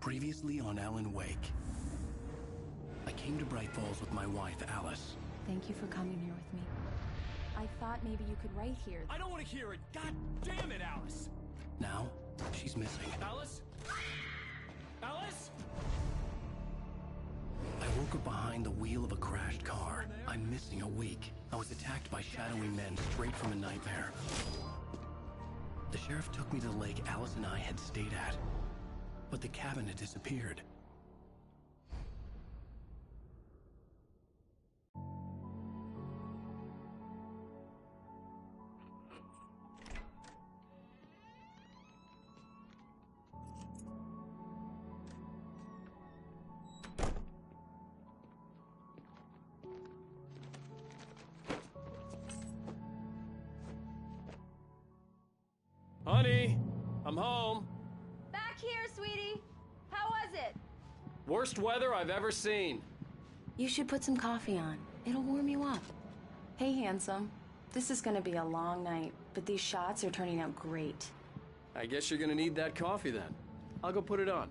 Previously on Alan Wake. I came to Bright Falls with my wife, Alice. Thank you for coming here with me. I thought maybe you could write here. I don't want to hear it! God damn it, Alice! Now, she's missing. Alice? Alice? I woke up behind the wheel of a crashed car. I'm missing a week. I was attacked by shadowy men straight from a nightmare. The sheriff took me to the lake Alice and I had stayed at. But the cabin had disappeared. Honey, I'm home. Back here, sweetie. How was it? Worst weather I've ever seen. You should put some coffee on. It'll warm you up. Hey, handsome. This is gonna be a long night, but these shots are turning out great. I guess you're gonna need that coffee then. I'll go put it on.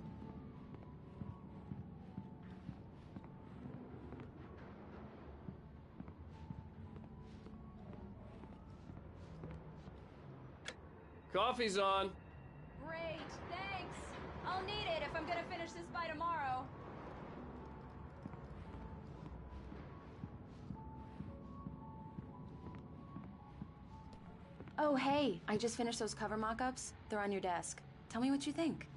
Coffee's on. Great, thanks. I'll need it if I'm gonna finish this by tomorrow. Oh, hey, I just finished those cover mock-ups. They're on your desk. Tell me what you think.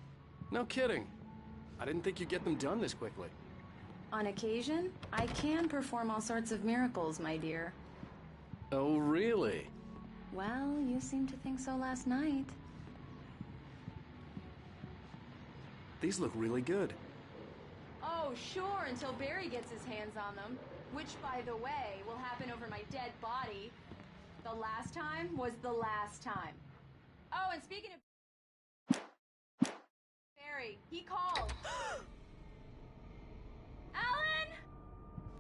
No kidding. I didn't think you'd get them done this quickly. On occasion, I can perform all sorts of miracles, my dear. Oh, really? Well, you seemed to think so last night. These look really good. Oh, sure, until Barry gets his hands on them. Which, by the way, will happen over my dead body. The last time was the last time. Oh, and speaking of Barry, he called. Alan?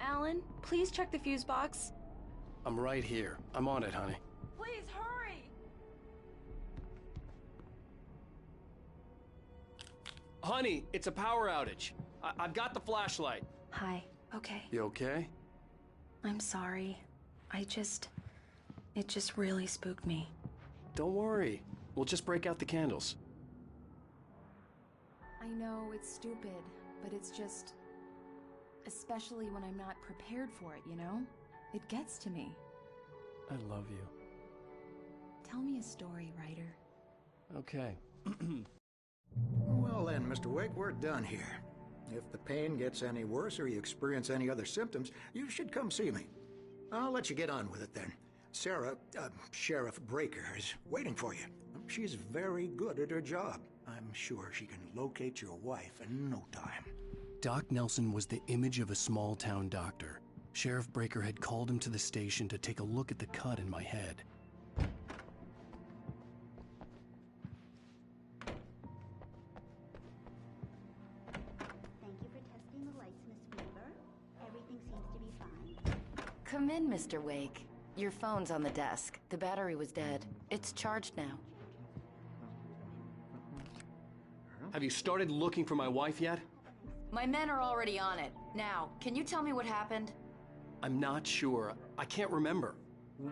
Alan, please check the fuse box. I'm right here. I'm on it, honey. Please hurry! Honey, it's a power outage. I've got the flashlight. Hi, okay. You okay? I'm sorry. It just really spooked me. Don't worry. We'll just break out the candles. I know it's stupid, but it's just... especially when I'm not prepared for it, you know? It gets to me. I love you. Tell me a story, writer. Okay. Well then, Mr. Wake, we're done here. If the pain gets any worse or you experience any other symptoms, you should come see me. I'll let you get on with it then. Sarah, Sheriff Breaker, is waiting for you. She's very good at her job. I'm sure she can locate your wife in no time. Doc Nelson was the image of a small-town doctor. Sheriff Breaker had called him to the station to take a look at the cut in my head. Thank you for testing the lights, Miss Weaver. Everything seems to be fine. Come in, Mr. Wake. Your phone's on the desk. The battery was dead. It's charged now. Have you started looking for my wife yet? My men are already on it. Now, can you tell me what happened? I'm not sure. I can't remember.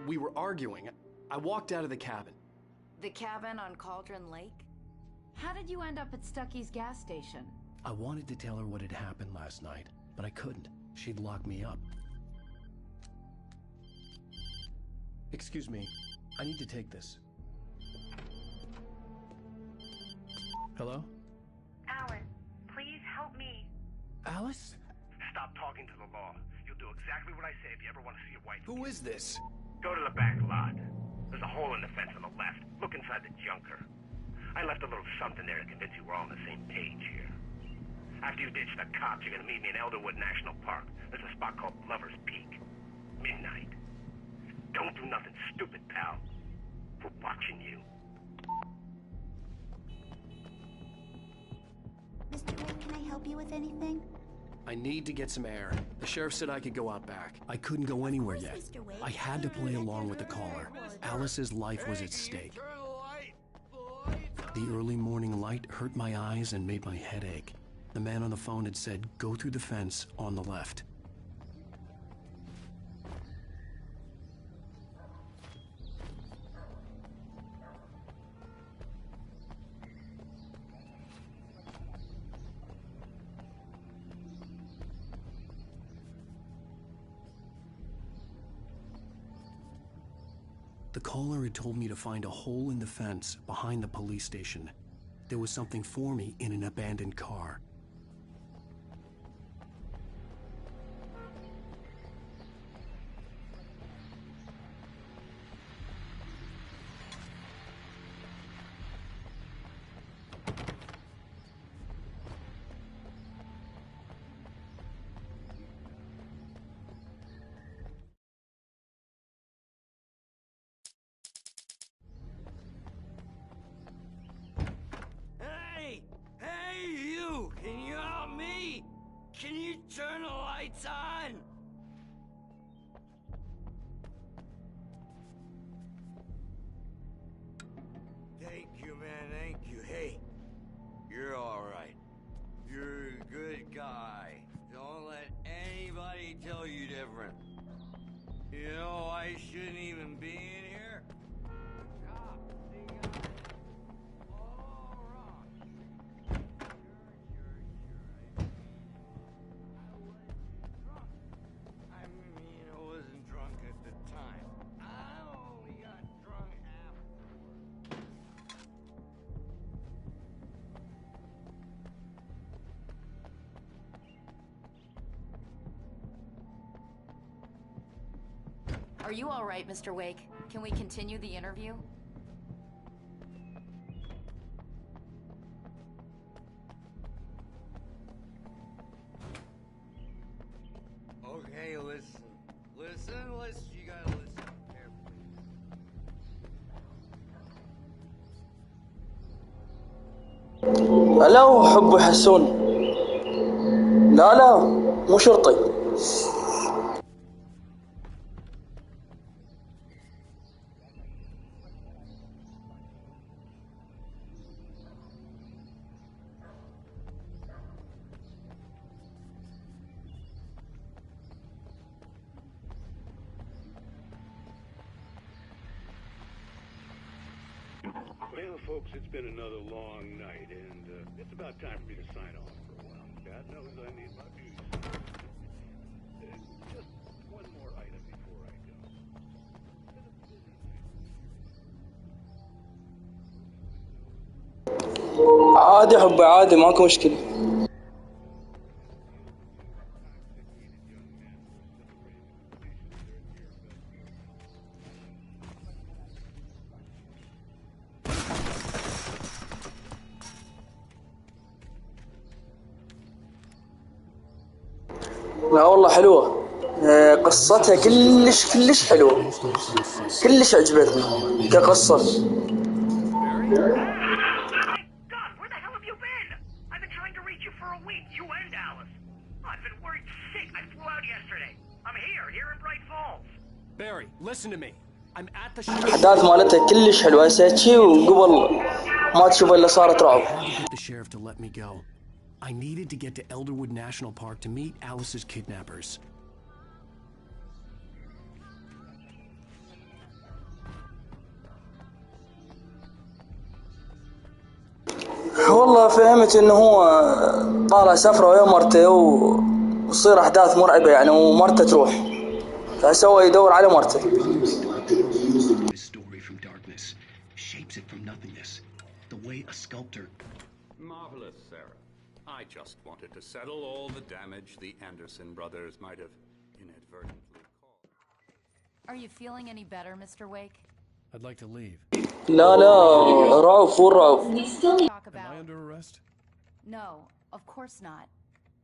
We were arguing. I walked out of the cabin. The cabin on Cauldron Lake? How did you end up at Stucky's gas station? I wanted to tell her what had happened last night, but I couldn't. She'd lock me up. Excuse me. I need to take this. Hello? Alan, please help me. Alice? Stop talking to the law. You'll do exactly what I say if you ever want to see your wife. Who is this? Go to the back lot. There's a hole in the fence on the left. Look inside the junker. I left a little something there to convince you we're all on the same page here. After you ditch the cops, you're gonna meet me in Elderwood National Park. There's a spot called Lover's Peak. Midnight. Don't do nothing stupid, pal. We're watching you. Mr. Wake, can I help you with anything? I need to get some air. The sheriff said I could go out back. I couldn't go anywhere yet. Mr. Wake. I had to play along with the caller. Alice's life was at stake. The early morning light hurt my eyes and made my head ache. The man on the phone had said, go through the fence on the left. The caller had told me to find a hole in the fence behind the police station. There was something for me in an abandoned car. Hey, you! Can you help me? Can you turn the lights on? Thank you, man, thank you. Hey, you're alright. You're a good guy. Don't let anybody tell you different. You know, I shouldn't even be in here. The cops, they got it all wrong. I mean, I wasn't drunk at the time. I only got drunk afterward. Are you all right, Mr. Wake? Can we continue the interview? Okay, listen. Listen, you gotta listen carefully. هلا حب حسون. لا مو شرطي. Well, folks, it's been another long night, and it's about time for me to sign off for a while. God knows I need my views. Just one more item before I go. عادي حبي عادي ماكو مشكلة. لا والله حلوة. قصتها كلش حلوة. كلش عجبتني كقصة. God, where the hell have you been? I've been trying to reach you for a week, you and Alice. I've been worried sick. I flew out yesterday. I'm here in Bright Falls. Barry, listen to me. I'm at the الأحداث مالتها كلش حلوة. هسه شي وقبل ما تشوف اللي صارت رعب. I had to get the sheriff to let me go. I needed to get to Elderwood National Park to meet Alice's kidnappers. والله فهمت انه هو طالع سفره ويا مرته وتصير احداث مرعبه يعني ومرته تروح فسوى يدور على مرته. His story from darkness shapes it from nothingness, the way a sculptor. Marvelous, Sarah. I just wanted to settle all the damage the Anderson brothers might have inadvertently caused. Are you feeling any better, Mr. Wake? I'd like to leave. لا رعب فور رعب. Talk Am I about... under arrest? No, of course not.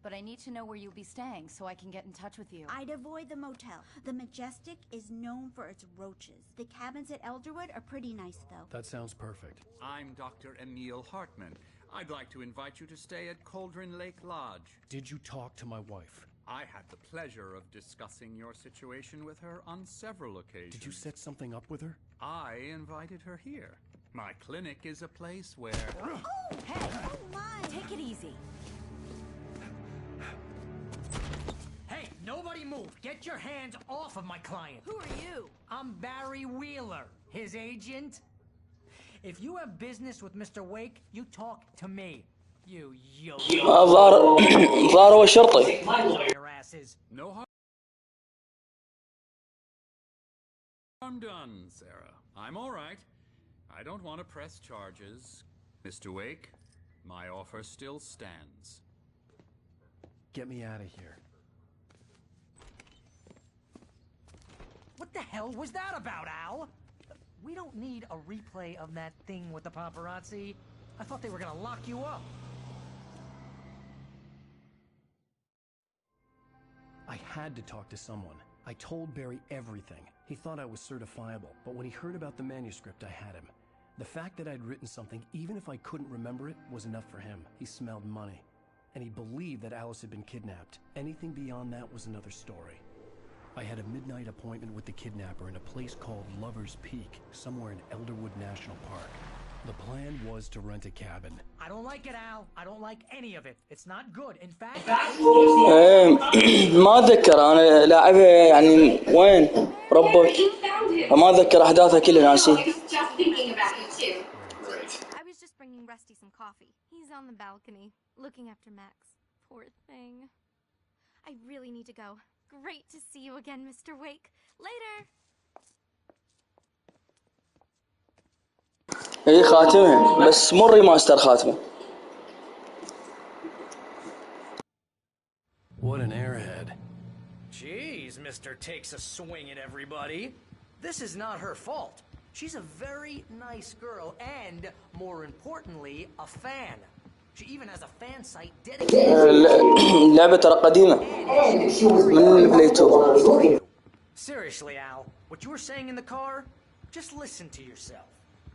But I need to know where you'll be staying so I can get in touch with you. I'd avoid the motel. The Majestic is known for its roaches. The cabins at Elderwood are pretty nice, though. That sounds perfect. I'm Dr. Emil Hartman. I'd like to invite you to stay at Cauldron Lake Lodge. Did you talk to my wife? I had the pleasure of discussing your situation with her on several occasions. Did you set something up with her? I invited her here. My clinic is a place where... Oh, hey! Oh, my! Take it easy. Nobody move. Get your hands off of my client. Who are you? I'm Barry Wheeler, his agent. If you have business with Mr. Wake, you talk to me. You الظاهر هو الشرطي. No harm done, Sarah. I'm all right. I don't want to press charges. Mr. Wake, my offer still stands. Get me out of here. What the hell was that about, Al? We don't need a replay of that thing with the paparazzi. I thought they were gonna lock you up. I had to talk to someone. I told Barry everything. He thought I was certifiable, but when he heard about the manuscript, I had him. The fact that I'd written something, even if I couldn't remember it, was enough for him. He smelled money. And he believed that Alice had been kidnapped. Anything beyond that was another story. I had a midnight appointment with the kidnapper in a place called Lover's Peak, somewhere in Elderwood National Park. The plan was to rent a cabin. I don't like it, Al. I don't like any of it. It's not good. In fact... ما أتذكر أنا لاعبها يعني وين ربك ما أتذكر أحداثها كلها ناسي. I was just bringing Rusty some coffee. He's on the balcony, looking after Max. Poor thing. I really need to go. Great to see you again, Mr. Wake. Later! إيه خاتمة بس مو ريماستر خاتمة. What an airhead. Jeez, Mr. Takes a swing at everybody. This is not her fault. She's a very nice girl and, more importantly, a fan. She even has a fan site dedicated. اللعبة ترى قديمة من البلاي 2. Seriously, Al, what you were saying in the car? Just listen to yourself.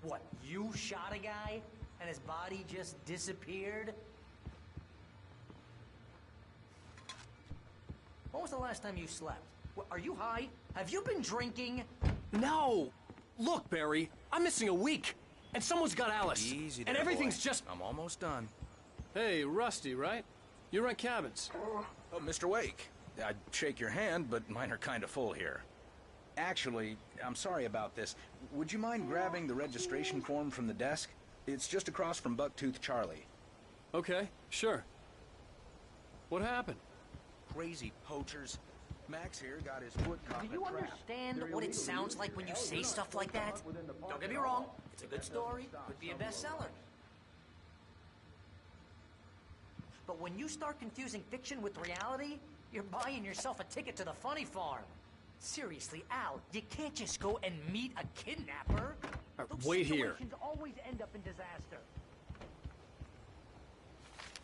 What, you shot a guy and his body just disappeared? When was the last time you slept? Are you high? Have you been drinking? No! Look, Barry, I'm missing a week. And someone's got Alice. Easy there, and everything's boy. just... I'm almost done. Hey, Rusty, right? You rent cabins. Oh, Mr. Wake. I'd shake your hand, but mine are kind of full here. Actually, I'm sorry about this. Would you mind grabbing the registration form from the desk? It's just across from Bucktooth Charlie. Okay, sure. What happened? Crazy poachers. Max here got his foot caught in Do you understand what it sounds like when you say stuff like that? Don't get me wrong. It's a good story. Could be a bestseller. But when you start confusing fiction with reality, you're buying yourself a ticket to the funny farm. Seriously, Al, you can't just go and meet a kidnapper. Wait here. Those situations always end up in disaster.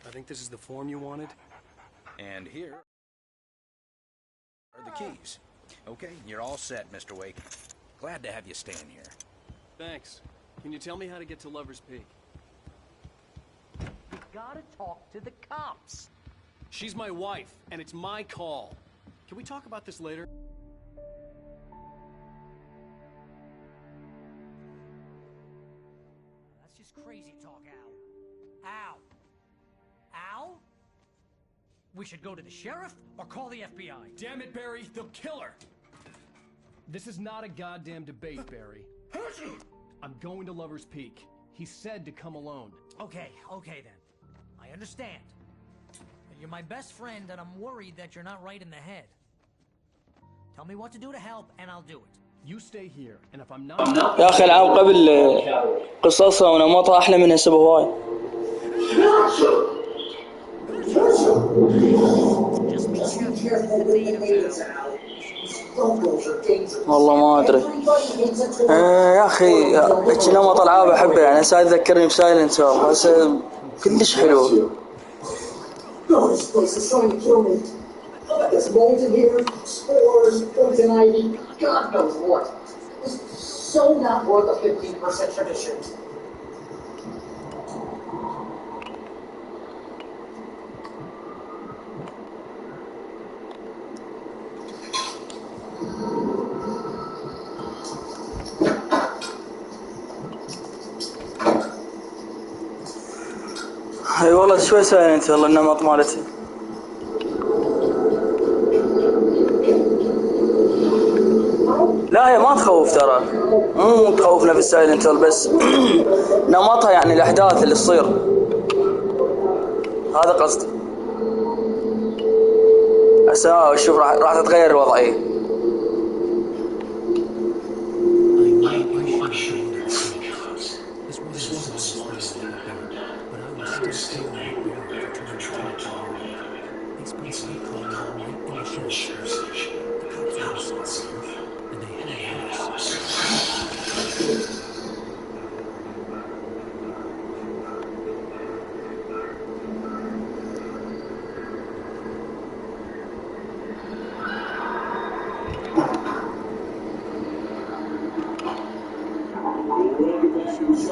I think this is the form you wanted. And here are the keys. Okay, you're all set, Mr. Wake. Glad to have you staying here. Thanks. Can you tell me how to get to Lover's Peak? You gotta talk to the cops. She's my wife, and it's my call. Can we talk about this later? That's just crazy talk, Al. Al? Al? We should go to the sheriff or call the FBI. Damn it, Barry, they'll kill her. This is not a goddamn debate, Barry. I'm going to Lover's Peak. He said to come alone. Okay then. I understand. You're my best friend and I'm worried that you're not right in the head. Tell me what to do to help and I'll do it. You stay here, and if I'm not... يا أخي العاب قبل قصصها ونمطها أحلى من هسه بهواي. والله ما أدري. يا أخي هيك نمط ألعاب أحبه يعني هسه تذكرني بسايلنت هيل هسه كلش حلو. There's mold in here, spores, poison ivy, God knows what. This is so not worth a 15% tradition. اي والله شوي سايلنت والله النمط مالتي. لا هي ما تخوف ترى، مو تخوفنا في السايلنت هيل بس نمطها يعني الأحداث اللي تصير، هذا قصدي. هسه شوف راح تتغير الوضعية.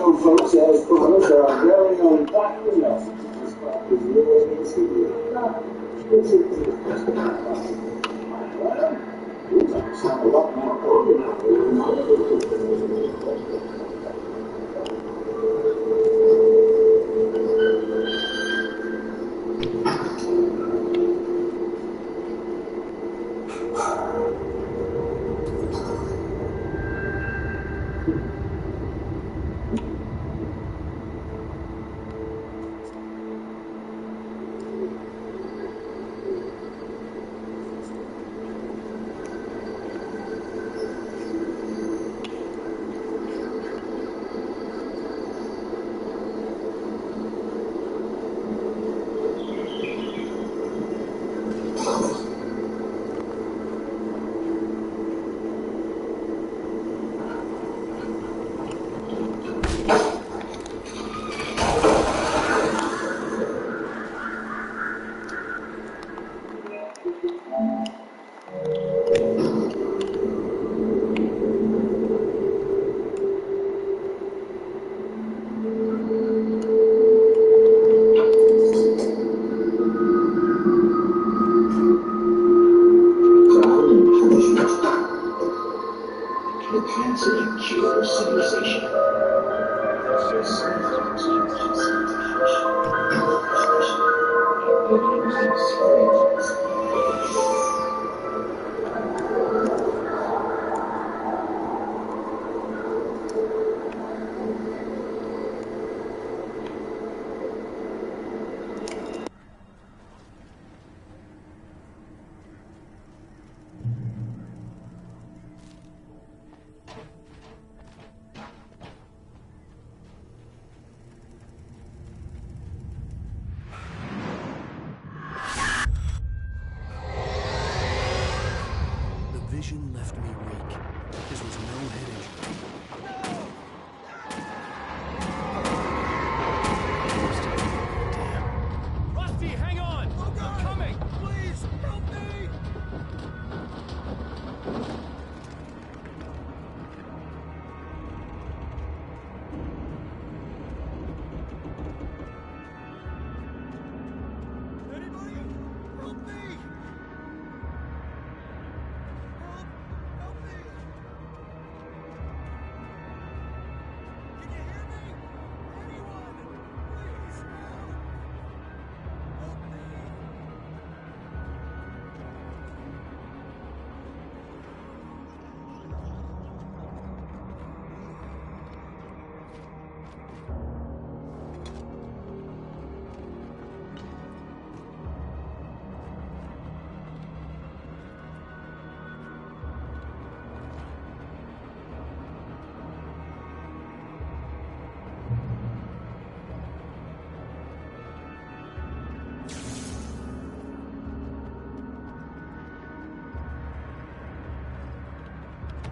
Some folks, as promised, are very own Dr. Nelson. This crop is really insignificant. You sound a lot more ordinary than others. Vision left me weak. This was no head injury. Damn. Rusty, hang on! I'm coming! Please, help me! Anybody? Help me!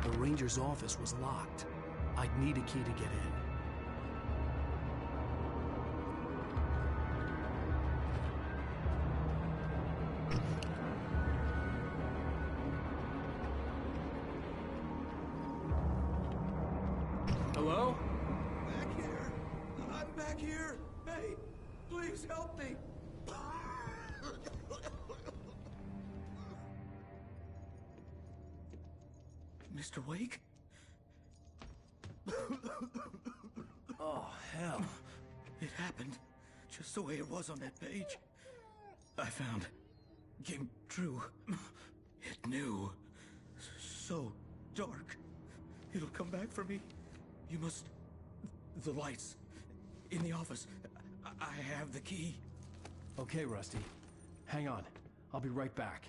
The ranger's office was locked. I'd need a key to get in. Hello? Back here. I'm back here. Hey, please help me. Mr. Wake? Oh, hell. It happened just the way it was on that page. I found. Came true. It knew. So dark. It'll come back for me. You must... The lights. In the office. I have the key. Okay, Rusty. Hang on. I'll be right back.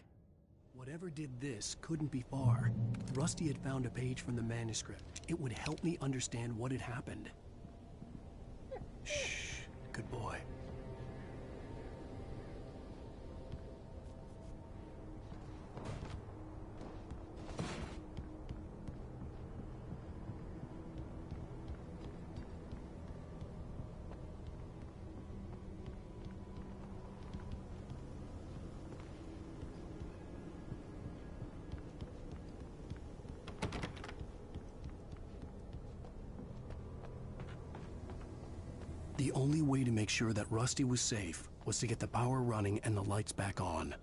Whatever did this couldn't be far. Rusty had found a page from the manuscript. It would help me understand what had happened. Shh. Good boy. The only way to make sure that Rusty was safe was to get the power running and the lights back on.